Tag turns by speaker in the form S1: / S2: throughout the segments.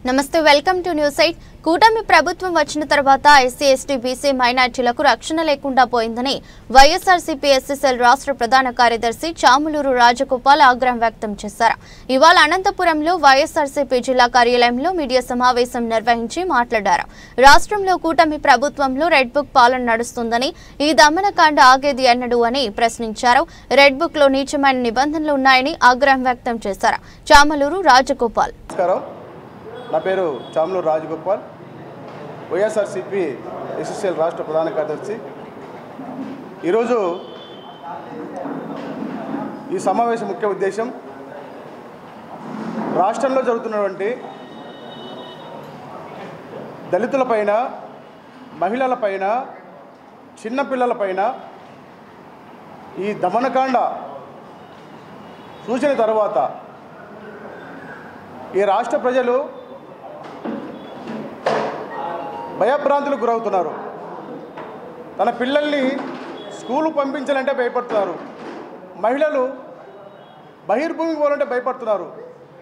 S1: నమస్తే welcome to news 8 కూటమి ప్రభుత్వం వచ్చిన తర్వాత ఎస్సీ ఎస్టీ బీసీ మైనార్టీలకు రక్షణ లేకుండా పోయిందని వైఎస్ఆర్సీపీ ఎస్ఎస్ఎల్ రాష్ట్ర ప్రధాన కార్యదర్శి చాములూరు రాజగోపాల్ ఆగ్రహం వ్యక్తం చేశారు. ఇవాళ అనంతపురంలో వైఎస్ఆర్సీపీ జిల్లా కార్యాలయంలో మీడియా సమావేశం నిర్వహించి మాట్లాడారు. రాష్ట్రంలో కూటమి ప్రభుత్వంలో రెడ్ బుక్ పాలన నడుస్తుందని ఈ దమనకాండ ఆగేది ఎన్నడు అని ప్రశ్నించారు. రెడ్ బుక్ లో నీచమైన నిబంధనలు ఉన్నాయని ఆగ్రహం వ్యక్తం చేశారు. చాములూరు రాజగోపాల్
S2: నా పేరు చాములూరు రాజగోపాల్, వైఎస్ఆర్సీపీ ఎస్ఎస్ఎల్ రాష్ట్ర ప్రధాన కార్యదర్శి. ఈరోజు ఈ సమావేశం ముఖ్య ఉద్దేశం రాష్ట్రంలో జరుగుతున్నటువంటి దళితులపైన, మహిళలపైన, చిన్నపిల్లలపైన ఈ దమనకాండ చూసిన తర్వాత ఈ రాష్ట్ర ప్రజలు భయభ్రాంతులకు గురవుతున్నారు. తన పిల్లల్ని స్కూలు పంపించాలంటే భయపడుతున్నారు. మహిళలు బహిర్భూమికి పోవాలంటే భయపడుతున్నారు.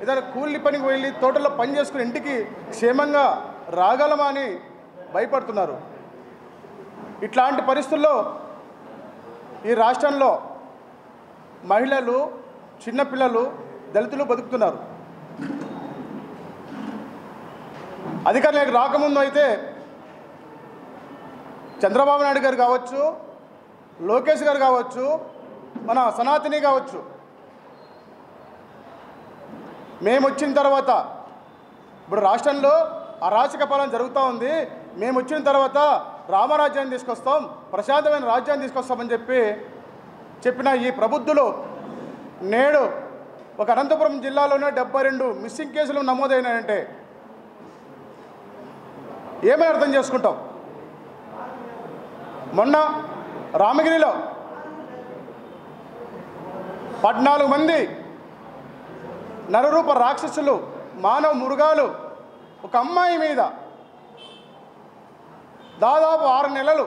S2: ఏదైనా కూలి పనికి వెళ్ళి తోటల్లో పని చేసుకుని ఇంటికి క్షేమంగా రాగలమా అని భయపడుతున్నారు. ఇట్లాంటి పరిస్థితుల్లో ఈ రాష్ట్రంలో మహిళలు, చిన్నపిల్లలు, దళితులు బతుకుతున్నారు. అధికారులకు రాకముందు అయితే చంద్రబాబు నాయుడు గారు కావచ్చు, లోకేష్ గారు కావచ్చు, మన సనాతని కావచ్చు, మేము వచ్చిన తర్వాత ఇప్పుడు రాష్ట్రంలో అరాచక పాలన జరుగుతూ ఉంది, మేము వచ్చిన తర్వాత రామరాజ్యాన్ని తీసుకొస్తాం, ప్రశాంతమైన రాజ్యాన్ని తీసుకొస్తామని చెప్పిన ఈ ప్రబుద్ధులు నేడు ఒక అనంతపురం జిల్లాలోనే 72 మిస్సింగ్ కేసులు నమోదైనాయంటే ఏమని అర్థం చేసుకుంటాం? మొన్న రామగిరిలో 14 మంది నరరూప రాక్షసులు, మానవ మృగాలు ఒక అమ్మాయి మీద దాదాపు 6 నెలలు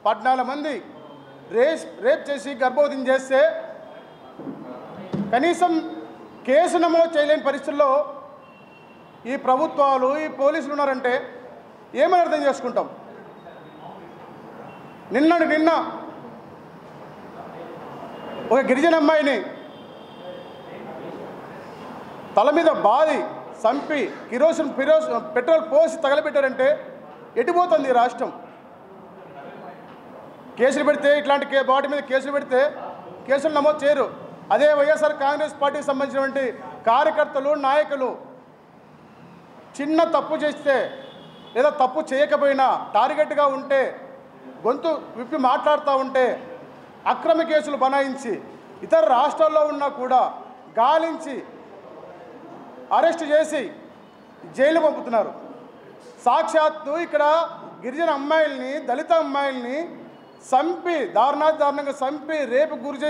S2: 14 మంది రేప్ చేసి గర్భవతిని చేస్తే కనీసం కేసు నమోదు చేయలేని పరిస్థితుల్లో ఈ ప్రభుత్వాలు, ఈ పోలీసులు ఉన్నారంటే ఏమని అర్థం చేసుకుంటాం? నిన్న ఒక గిరిజన అమ్మాయిని తల మీద బాది చంపి పెట్రోల్ పోసి తగలబెట్టారంటే ఎటుపోతుంది రాష్ట్రం? కేసులు పెడితే ఇట్లాంటి వాటి మీద కేసులు పెడితే కేసులు నమోదు చేయరు. అదే వైఎస్ఆర్ కాంగ్రెస్ పార్టీకి సంబంధించినటువంటి కార్యకర్తలు, నాయకులు చిన్న తప్పు చేస్తే లేదా తప్పు చేయకపోయినా టార్గెట్గా ఉంటే, గొంతు విప్పి మాట్లాడుతూ ఉంటే అక్రమ కేసులు బనాయించి ఇతర రాష్ట్రాల్లో ఉన్నా కూడా గాలించి అరెస్ట్ చేసి జైలు పంపుతున్నారు. సాక్షాత్తు ఇక్కడ గిరిజన అమ్మాయిల్ని, దళిత అమ్మాయిల్ని చంపి దారుణంగా చంపి రేపు గురి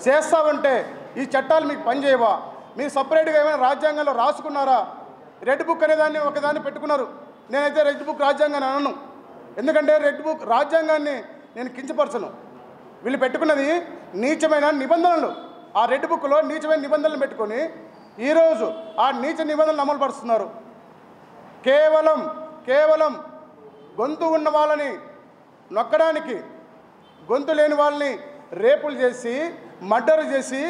S2: చేస్తామంటే ఈ చట్టాలు మీకు పనిచేయవా? మీరు సపరేట్గా ఏమైనా రాజ్యాంగంలో రాసుకున్నారా? రెడ్ బుక్ అనేదాన్ని ఒకదాన్ని పెట్టుకున్నారు. నేనైతే రెడ్ బుక్ రాజ్యాంగాన్ని అనను, ఎందుకంటే రెడ్ బుక్ రాజ్యాంగాన్ని నేను కించపరచను. వీళ్ళు పెట్టుకున్నది నీచమైన నిబంధనలు. ఆ రెడ్ బుక్లో నీచమైన నిబంధనలు పెట్టుకొని ఈరోజు ఆ నీచ నిబంధనలు అమలు పరుస్తున్నారు. కేవలం గొంతు ఉన్న వాళ్ళని నొక్కడానికి, గొంతు లేని వాళ్ళని రేపులు చేసి, మర్డర్ చేసి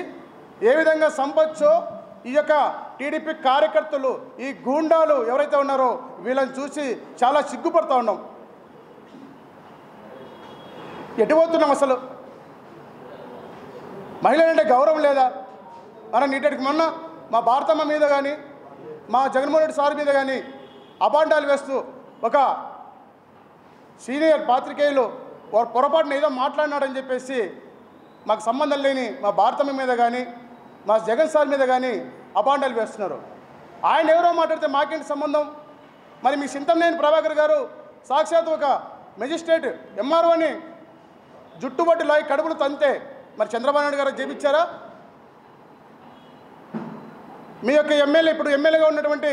S2: ఏ విధంగా సంపచ్చో ఈ యొక్క టీడీపీ కార్యకర్తలు, ఈ గూండాలు ఎవరైతే ఉన్నారో వీళ్ళని చూసి చాలా సిగ్గుపడుతూ ఉన్నాం. ఎటుపోతున్నాం? అసలు మహిళలంటే గౌరవం లేదా? మనం నీటికి మొన్న మా భారతమ్మ మీద కానీ, మా జగన్మోహన్ రెడ్డి సార్ మీద కానీ అబాండాలు వేస్తూ ఒక సీనియర్ పాత్రికేయులు పొరపాటున ఏదో మాట్లాడినాడని చెప్పేసి మాకు సంబంధం లేని మా భారతమ్మ మీద కానీ, మా జగన్ సార్ మీద కానీ అబాండాలు వేస్తున్నారు. ఆయన ఎవరో మాట్లాడితే మాకేంటి సంబంధం? మరి మీ సింతంనేని ప్రభాకర్ గారు సాక్షాత్ ఒక మెజిస్ట్రేట్ ఎంఆర్ఓని జుట్టుబట్టి లాగి కడుపులు తంతే మరి చంద్రబాబు నాయుడు గారు చేపించారా? మీ యొక్క ఎమ్మెల్యే, ఇప్పుడు ఎమ్మెల్యేగా ఉన్నటువంటి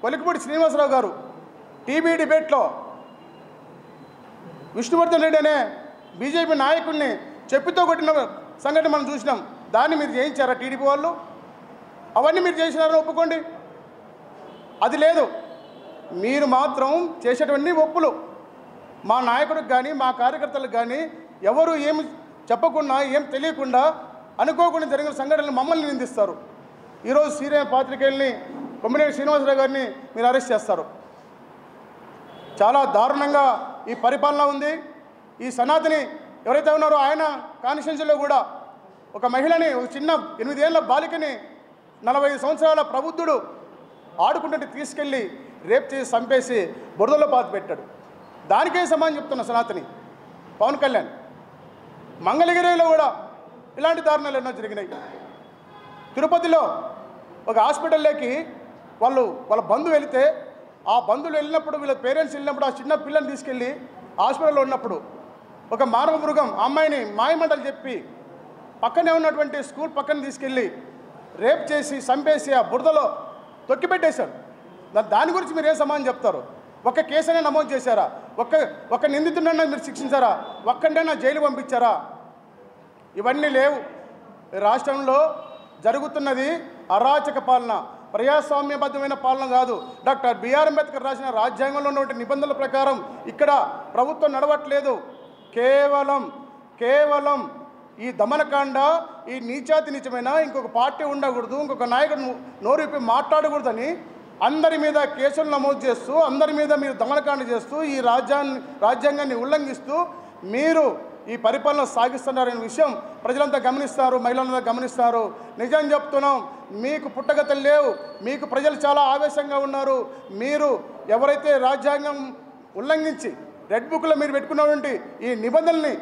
S2: కొలికిపూడి శ్రీనివాసరావు గారు టీవీ డిబేట్లో విష్ణువర్ధన్ రెడ్డి అనే బీజేపీ నాయకుడిని చెప్పుతో కొట్టిన సంఘటన మనం చూసినాం. దాన్ని మీరు చేయించారా టీడీపీ వాళ్ళు? అవన్నీ మీరు చేసినారని ఒప్పుకోండి. అది లేదు. మీరు మాత్రం చేసేటువంటి ఒప్పులు మా నాయకుడికి కానీ మా కార్యకర్తలకు కానీ ఎవరు ఏమి చెప్పకుండా ఏం తెలియకుండా అనుకోకుండా జరిగిన సంఘటనలు మమ్మల్ని నిందిస్తారు. ఈరోజు సీనియర్ పాత్రికేయుల్ని కొమ్మినేని శ్రీనివాసరావు గారిని మీరు అరెస్ట్ చేస్తారు. చాలా దారుణంగా ఈ పరిపాలన ఉంది. ఈ సనాతని ఎవరైతే ఉన్నారో ఆయన కాన్స్టిట్యున్సీలో కూడా ఒక మహిళని, ఒక చిన్న 8 ఏళ్ల బాలికని 45 సంవత్సరాల ప్రబుద్ధుడు ఆడుకుంటుంటే తీసుకెళ్ళి రేప్ చేసి చంపేసి బురదలో పాతి పెట్టాడు. దానికే సమానం చెప్తున్న సనాతని పవన్ కళ్యాణ్. మంగళగిరిలో కూడా ఇలాంటి దారుణాలు ఎన్నో జరిగినాయి. తిరుపతిలో ఒక హాస్పిటల్లోకి వాళ్ళ బంధువు వెళితే ఆ బంధువులు వెళ్ళినప్పుడు వీళ్ళ పేరెంట్స్ వెళ్ళినప్పుడు ఆ చిన్న పిల్లని తీసుకెళ్ళి హాస్పిటల్లో ఉన్నప్పుడు ఒక మానవ మృగం ఆ అమ్మాయిని మాయమంటలు చెప్పి పక్కనే ఉన్నటువంటి స్కూల్ పక్కన తీసుకెళ్ళి రేప్ చేసి చంపేసి ఆ బురదలో తొక్కిపెట్టేశారు. దాని గురించి మీరు ఏం సమాధానం చెప్తారు? ఒక్క కేసునే నమోదు చేశారా? ఒక్క నిందితుడన్నా మీరు శిక్షించారా? ఒక్కడైనా జైలు పంపించారా? ఇవన్నీ లేవు. రాష్ట్రంలో జరుగుతున్నది అరాచక పాలన, ప్రజాస్వామ్యబద్ధమైన పాలన కాదు. డాక్టర్ బిఆర్ అంబేద్కర్ రాసిన రాజ్యాంగంలో ఉన్నటువంటి నిబంధనల ప్రకారం ఇక్కడ ప్రభుత్వం నడవట్లేదు. కేవలం ఈ దమనకాండ, ఈ నీచాతి నీచమైన ఇంకొక పార్టీ ఉండకూడదు, ఇంకొక నాయకుడు నోరు విప్పి మాట్లాడకూడదని అందరి మీద కేసులు నమోదు చేస్తూ, అందరి మీద మీరు దమనకాండ చేస్తూ, ఈ రాజ్యాంగాన్ని ఉల్లంఘిస్తూ మీరు ఈ పరిపాలన సాగిస్తున్నారనే విషయం ప్రజలంతా గమనిస్తారు, మహిళలంతా గమనిస్తారు. నిజం చెప్తున్నాం, మీకు పుట్టగతలు లేవు. మీకు ప్రజలు చాలా ఆవేశంగా ఉన్నారు. మీరు ఎవరైతే రాజ్యాంగం ఉల్లంఘించి రెడ్ బుక్లో మీరు పెట్టుకున్నటువంటి ఈ నిబంధనల్ని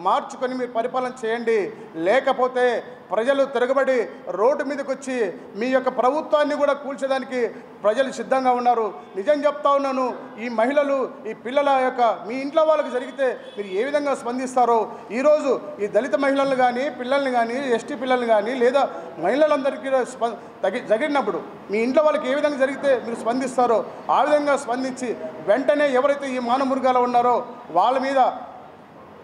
S2: మార్చుకొని మీరు పరిపాలన చేయండి. లేకపోతే ప్రజలు తిరగబడి రోడ్డు మీదకి వచ్చి మీ యొక్క ప్రభుత్వాన్ని కూడా కూల్చేదానికి ప్రజలు సిద్ధంగా ఉన్నారు. నిజం చెప్తా ఉన్నాను, ఈ మహిళలు, ఈ పిల్లల యొక్క మీ ఇంట్లో వాళ్ళకి జరిగితే మీరు ఏ విధంగా స్పందిస్తారో, ఈరోజు ఈ దళిత మహిళలను కానీ పిల్లల్ని కానీ ఎస్టీ పిల్లల్ని కానీ లేదా మహిళలందరికీ జరిగినప్పుడు మీ ఇంట్లో వాళ్ళకి ఏ విధంగా జరిగితే మీరు స్పందిస్తారో ఆ విధంగా స్పందించి వెంటనే ఎవరైతే ఈ మానవ మృగాలు ఉన్నారో వాళ్ళ మీద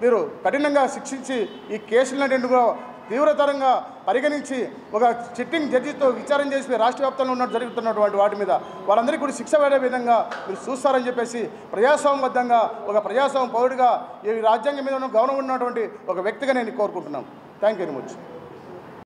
S2: మీరు కఠినంగా శిక్షించి ఈ కేసులన్నింటినీ కూడా తీవ్రతరంగా పరిగణించి ఒక సిట్టింగ్ జడ్జితో విచారణ చేసి రాష్ట్ర వ్యాప్తంగా జరుగుతున్నటువంటి వాటి మీద వాళ్ళందరికీ కూడా శిక్ష పడే విధంగా మీరు చూస్తారని చెప్పేసి ప్రజాస్వామ్యబద్ధంగా ఒక ప్రజాస్వామ్య పౌరుడిగా ఈ రాజ్యాంగం మీద గౌరవం ఉన్నటువంటి ఒక వ్యక్తిగా నేను కోరుకుంటున్నాను. Thank you very much.